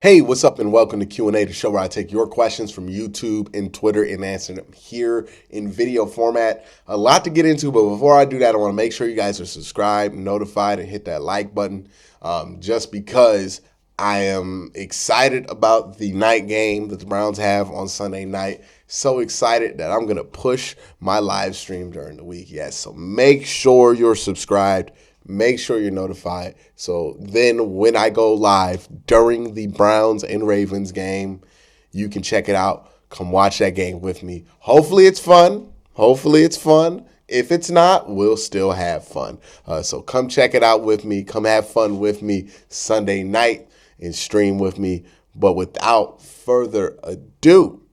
Hey, what's up, and welcome to QnA, the show where I take your questions from YouTube and Twitter and answer them here in video format. A lot to get into, but before I do that, I want to make sure you guys are subscribed, notified, and hit that like button just because I am excited about the night game that the Browns have on Sunday night. So excited that I'm going to push my live stream during the week. Yes, so make sure you're subscribed. Make sure you're notified. So then when I go live during the Browns and Ravens game, you can check it out. Come watch that game with me. Hopefully it's fun. If it's not, we'll still have fun. So come check it out with me. Come have fun with me Sunday night and stream with me. But without further ado,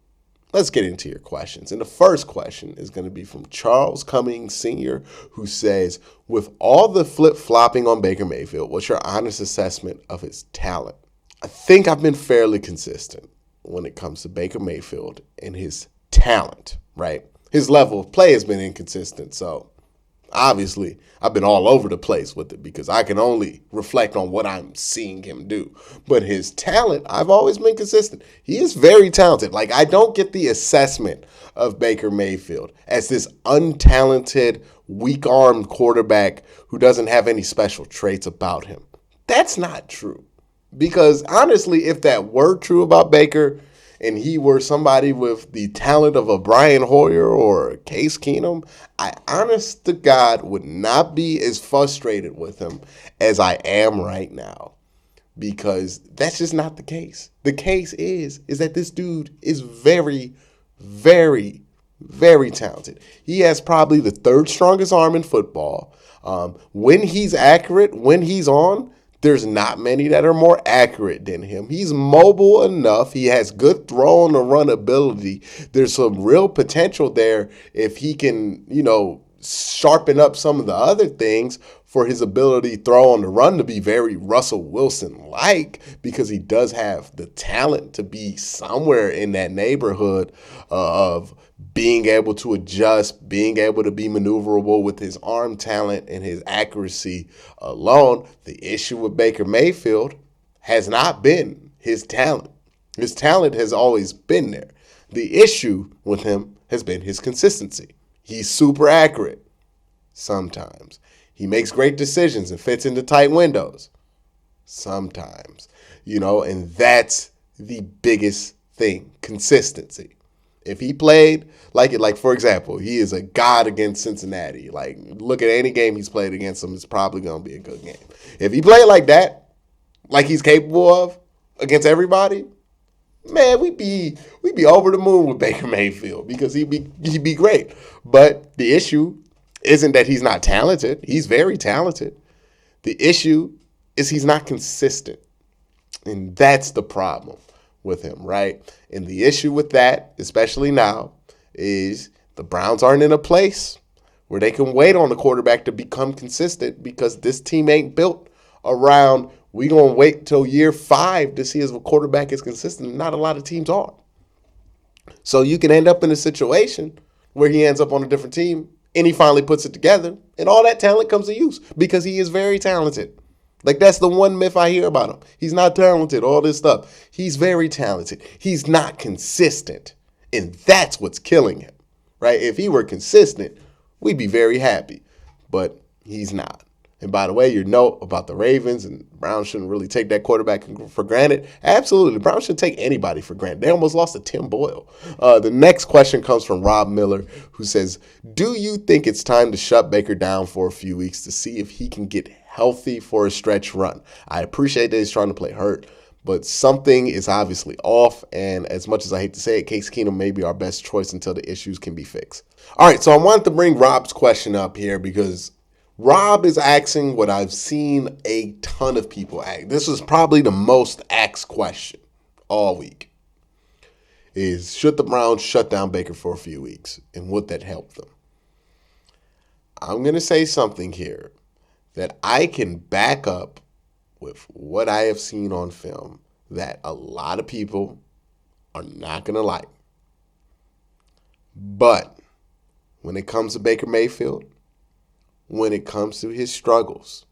let's get into your questions. And the first question is going to be from Charles Cummings Sr., who says, with all the flip-flopping on Baker Mayfield, what's your honest assessment of his talent? I think I've been fairly consistent when it comes to Baker Mayfield and his talent, right? His level of play has been inconsistent, so obviously I've been all over the place with it because I can only reflect on what I'm seeing him do. But his talent, I've always been consistent. He is very talented. Like, I don't get the assessment of Baker Mayfield as this untalented, weak-armed quarterback who doesn't have any special traits about him. That's not true. Because honestly, if that were true about Baker, and he were somebody with the talent of a Brian Hoyer or a Case Keenum, I honest to God would not be as frustrated with him as I am right now, because that's just not the case. The case is that this dude is very, very, very talented. He has probably the third strongest arm in football. When he's accurate, when he's on, there's not many that are more accurate than him. He's mobile enough. He has good throw on the run ability. There's some real potential there if he can, sharpen up some of the other things for his ability throw on the run to be very Russell Wilson-like, because he does have the talent to be somewhere in that neighborhood of being able to adjust, being able to be maneuverable with his arm talent and his accuracy alone. The issue with Baker Mayfield has not been his talent. His talent has always been there. The issue with him has been his consistency. He's super accurate sometimes. He makes great decisions and fits into tight windows sometimes. And that's the biggest thing, consistency. If he played like for example, he is a god against Cincinnati. Like, look at any game he's played against them, it's probably going to be a good game. If he played like that, like he's capable of against everybody, man, we'd be over the moon with Baker Mayfield, because he'd be great. But the issue isn't that he's not talented. He's very talented. The issue is he's not consistent. And that's the problem with him, right? And the issue with that, especially now, is the Browns aren't in a place where they can wait on the quarterback to become consistent, because this team ain't built around, we going to wait till year 5 to see if a quarterback is consistent. Not a lot of teams are. So you can end up in a situation where he ends up on a different team and he finally puts it together, and all that talent comes to use because he is very talented. Like, that's the one myth I hear about him. He's not talented, all this stuff. He's very talented. He's not consistent. And that's what's killing him, right? If he were consistent, we'd be very happy. But he's not. And by the way, your note about the Ravens and Browns shouldn't really take that quarterback for granted. Absolutely. The Browns shouldn't take anybody for granted. They almost lost to Tim Boyle. The next question comes from Rob Miller, who says, do you think it's time to shut Baker down for a few weeks to see if he can get healthy for a stretch run? I appreciate that he's trying to play hurt, but something is obviously off. And as much as I hate to say it, Case Keenum may be our best choice until the issues can be fixed. All right, so I wanted to bring Rob's question up here because Rob is asking what I've seen a ton of people ask. This is probably the most asked question all week. Is, should the Browns shut down Baker for a few weeks, and would that help them? I'm going to say something here that I can back up with what I have seen on film that a lot of people are not going to like. But when it comes to Baker Mayfield, when it comes to his struggles,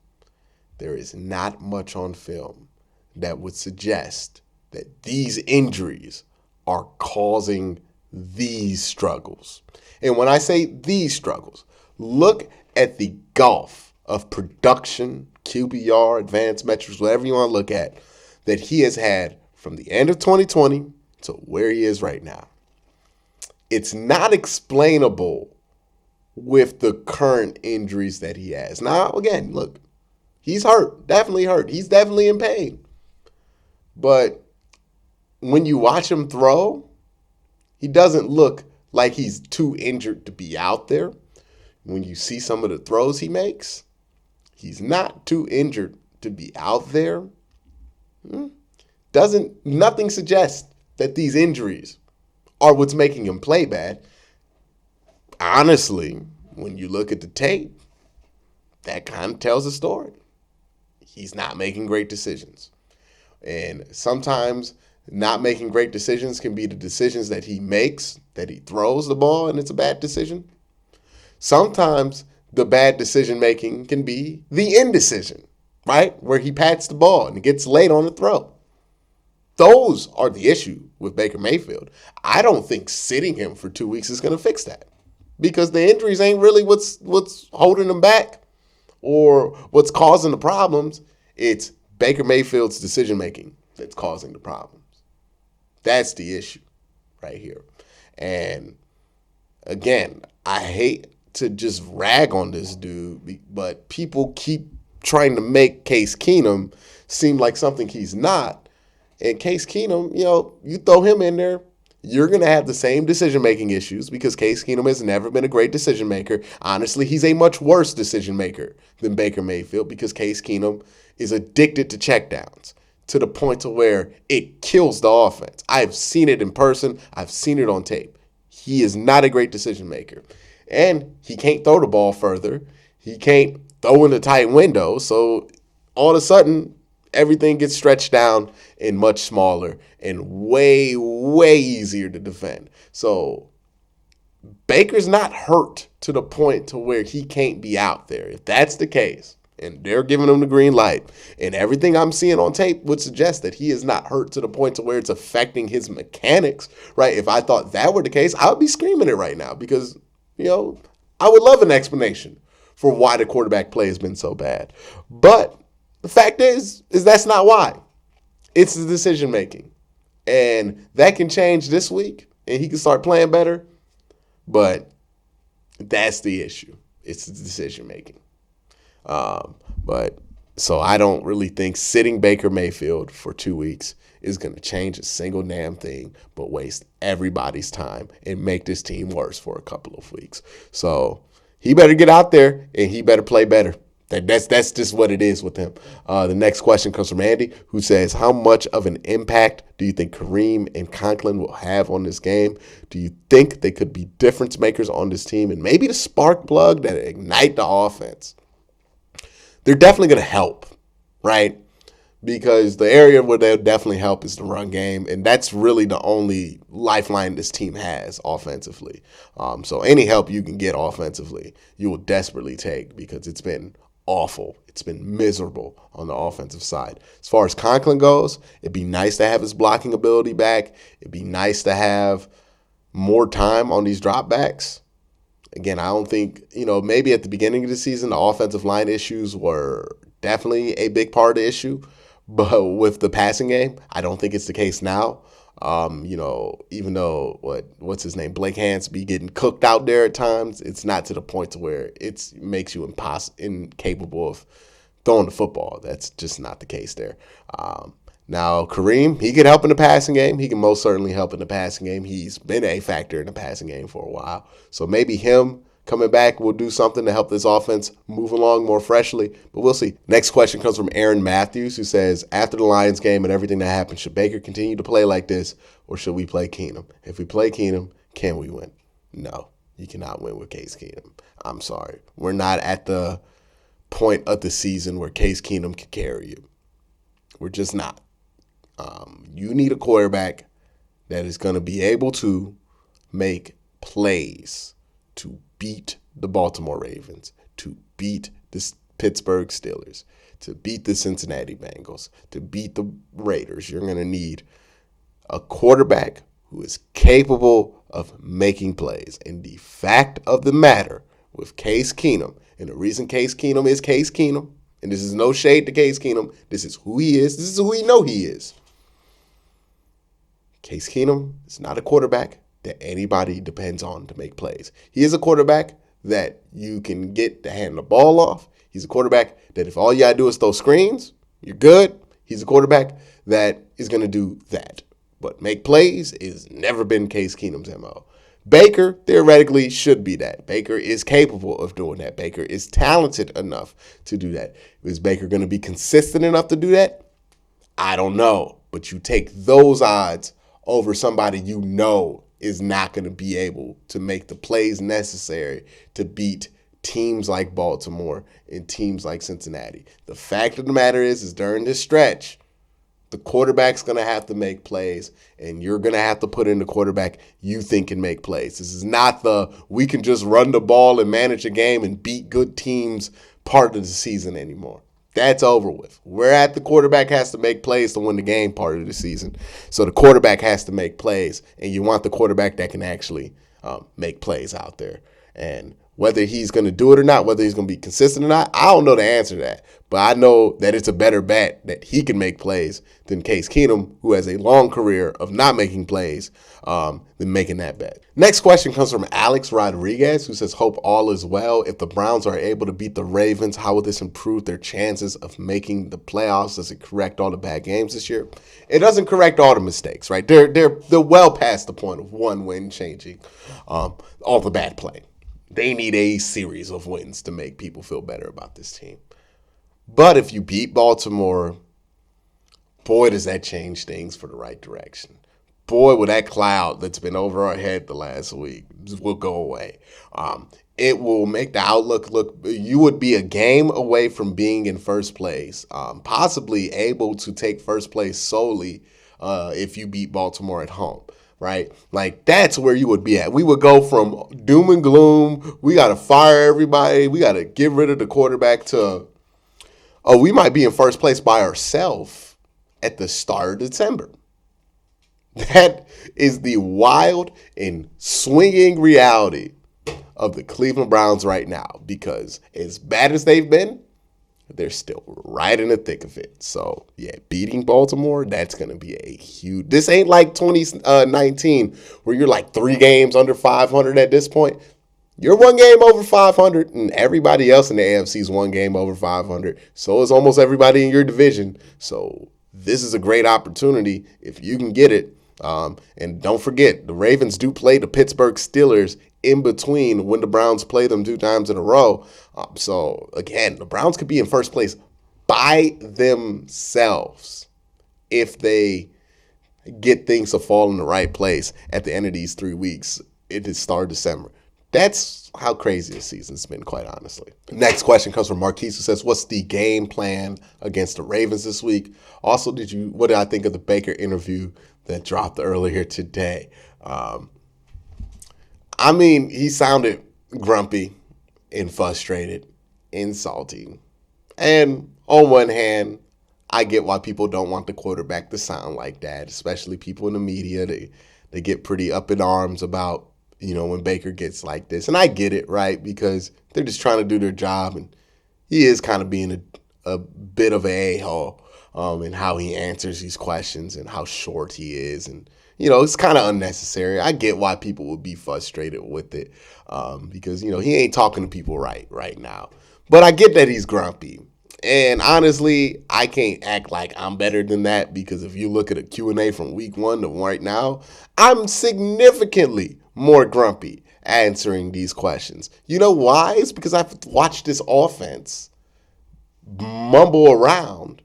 there is not much on film that would suggest that these injuries are causing these struggles. And when I say these struggles, look at the gulf of production, QBR, advanced metrics, whatever you want to look at, that he has had from the end of 2020 to where he is right now. It's not explainable with the current injuries that he has. Now, again, look, he's hurt, definitely hurt. He's definitely in pain. But when you watch him throw, he doesn't look like he's too injured to be out there. When you see some of the throws he makes, he's not too injured to be out there. Nothing suggests that these injuries are what's making him play bad. Honestly, when you look at the tape, that kind of tells a story. He's not making great decisions. And sometimes not making great decisions can be the decisions that he makes, that he throws the ball, and it's a bad decision. Sometimes the bad decision making can be the indecision, right? Where he pats the ball and it gets late on the throw. Those are the issue with Baker Mayfield. I don't think sitting him for 2 weeks is going to fix that, because the injuries ain't really what's holding him back or what's causing the problems. It's Baker Mayfield's decision making that's causing the problems. That's the issue right here. And again, I hate to just rag on this dude, but people keep trying to make Case Keenum seem like something he's not. And Case Keenum, you throw him in there, you're going to have the same decision-making issues, because Case Keenum has never been a great decision maker. Honestly, he's a much worse decision maker than Baker Mayfield, because Case Keenum is addicted to checkdowns to the point to where it kills the offense. I've seen it in person. I've seen it on tape. He is not a great decision maker. And he can't throw the ball further. He can't throw in the tight window. So all of a sudden, everything gets stretched down and much smaller and way, way easier to defend. So Baker's not hurt to the point to where he can't be out there. If that's the case, and they're giving him the green light, and everything I'm seeing on tape would suggest that he is not hurt to the point to where it's affecting his mechanics, right? If I thought that were the case, I would be screaming it right now, because I would love an explanation for why the quarterback play has been so bad. But the fact is that's not why. It's the decision making. And that can change this week, and he can start playing better. But that's the issue. It's the decision making. So I don't really think sitting Baker Mayfield for 2 weeks is going to change a single damn thing, but waste everybody's time and make this team worse for a couple of weeks. So he better get out there and he better play better. That's just what it is with him. The next question comes from Andy, who says, how much of an impact do you think Kareem and Conklin will have on this game? Do you think they could be difference makers on this team and maybe the spark plug that ignite the offense? They're definitely going to help, right? Because the area where they'll definitely help is the run game, and that's really the only lifeline this team has offensively. So any help you can get offensively, you will desperately take, because it's been awful. It's been miserable on the offensive side. As far as Conklin goes, it'd be nice to have his blocking ability back. It'd be nice to have more time on these dropbacks. Again, I don't think, maybe at the beginning of the season, the offensive line issues were definitely a big part of the issue. But with the passing game, I don't think it's the case now. Even though what's his name, Blake Hance, be getting cooked out there at times, it's not to the point to where it makes you incapable of throwing the football. That's just not the case there. Now, Kareem, he can help in the passing game. He can most certainly help in the passing game. He's been a factor in the passing game for a while. So maybe him coming back will do something to help this offense move along more freshly, but we'll see. Next question comes from Aaron Matthews, who says, after the Lions game and everything that happened, should Baker continue to play like this, or should we play Keenum? If we play Keenum, can we win? No, you cannot win with Case Keenum. I'm sorry. We're not at the point of the season where Case Keenum can carry you. We're just not. You need a quarterback that is going to be able to make plays to beat the Baltimore Ravens, to beat the Pittsburgh Steelers, to beat the Cincinnati Bengals, to beat the Raiders. You're going to need a quarterback who is capable of making plays. And the fact of the matter with Case Keenum, and the reason Case Keenum is Case Keenum, and this is no shade to Case Keenum, this is who he is, this is who we know he is. Case Keenum is not a quarterback that anybody depends on to make plays. He is a quarterback that you can get to hand the ball off. He's a quarterback that if all you gotta do is throw screens, you're good. He's a quarterback that is going to do that. But make plays is never been Case Keenum's MO. Baker theoretically should be that. Baker is capable of doing that. Baker is talented enough to do that. Is Baker going to be consistent enough to do that? I don't know. But you take those odds over somebody you know is not going to be able to make the plays necessary to beat teams like Baltimore and teams like Cincinnati. The fact of the matter is during this stretch, the quarterback's going to have to make plays, and you're going to have to put in the quarterback you think can make plays. This is not the we can just run the ball and manage a game and beat good teams part of the season anymore. That's over with. We're at the quarterback has to make plays to win the game part of the season. So the quarterback has to make plays, and you want the quarterback that can actually make plays out there. And whether he's going to do it or not, whether he's going to be consistent or not, I don't know the answer to that. But I know that it's a better bet that he can make plays than Case Keenum, who has a long career of not making plays, than making that bet. Next question comes from Alex Rodriguez, who says, hope all is well. If the Browns are able to beat the Ravens, how will this improve their chances of making the playoffs? Does it correct all the bad games this year? It doesn't correct all the mistakes, right? They're well past the point of one win changing all the bad play. They need a series of wins to make people feel better about this team. But if you beat Baltimore, boy, does that change things for the right direction. Boy, will that cloud that's been over our head the last week will go away. It will make the outlook look, you would be a game away from being in first place, possibly able to take first place solely if you beat Baltimore at home. Right? Like, that's where you would be at. We would go from doom and gloom, we got to fire everybody, we got to get rid of the quarterback, to, oh, we might be in first place by ourselves at the start of December. That is the wild and swinging reality of the Cleveland Browns right now, because as bad as they've been, they're still right in the thick of it. So, yeah, beating Baltimore, that's going to be a huge – this ain't like 2019 where you're like 3 games under 500 at this point. You're 1 game over 500, and everybody else in the AFC is 1 game over 500. So is almost everybody in your division. So this is a great opportunity if you can get it. And don't forget, the Ravens do play the Pittsburgh Steelers in between when the Browns play them 2 times in a row. So, again, the Browns could be in first place by themselves if they get things to fall in the right place at the end of these 3 weeks. It is start of December. That's how crazy this season's been, quite honestly. Next question comes from Marquise, who says, what's the game plan against the Ravens this week? Also, what did I think of the Baker interview that dropped earlier today? I mean, he sounded grumpy and frustrated and salty. And on one hand, I get why people don't want the quarterback to sound like that, especially people in the media. They get pretty up in arms about, when Baker gets like this. And I get it, right? Because they're just trying to do their job. And he is kind of being a bit of an a-hole in how he answers these questions and how short he is. And, it's kind of unnecessary. I get why people would be frustrated with it because, he ain't talking to people right now. But I get that he's grumpy. And honestly, I can't act like I'm better than that, because if you look at a QnA from week 1 to right now, I'm significantly more grumpy answering these questions. You know why? It's because I've watched this offense mumble around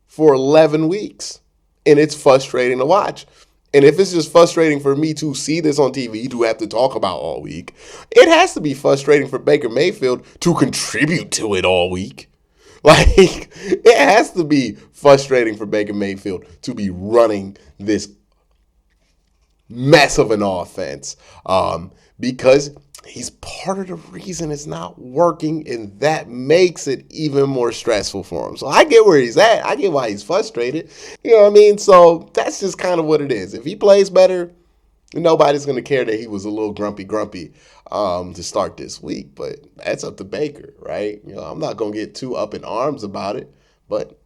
for 11 weeks, and it's frustrating to watch. And if it's just frustrating for me to see this on TV, to have to talk about all week, it has to be frustrating for Baker Mayfield to contribute to it all week. Like, it has to be frustrating for Baker Mayfield to be running this mess of an offense because he's part of the reason it's not working, and that makes it even more stressful for him. So I get where he's at. I get why he's frustrated. You know what I mean? So that's just kind of what it is. If he plays better, nobody's going to care that he was a little grumpy to start this week. But that's up to Baker, right? You know, I'm not going to get too up in arms about it, but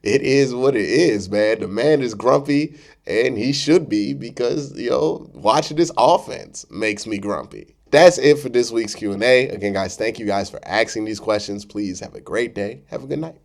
it is what it is, man. The man is grumpy, and he should be, because, you know, watching this offense makes me grumpy. That's it for this week's Q&A. Again, guys, thank you guys for asking these questions. Please have a great day. Have a good night.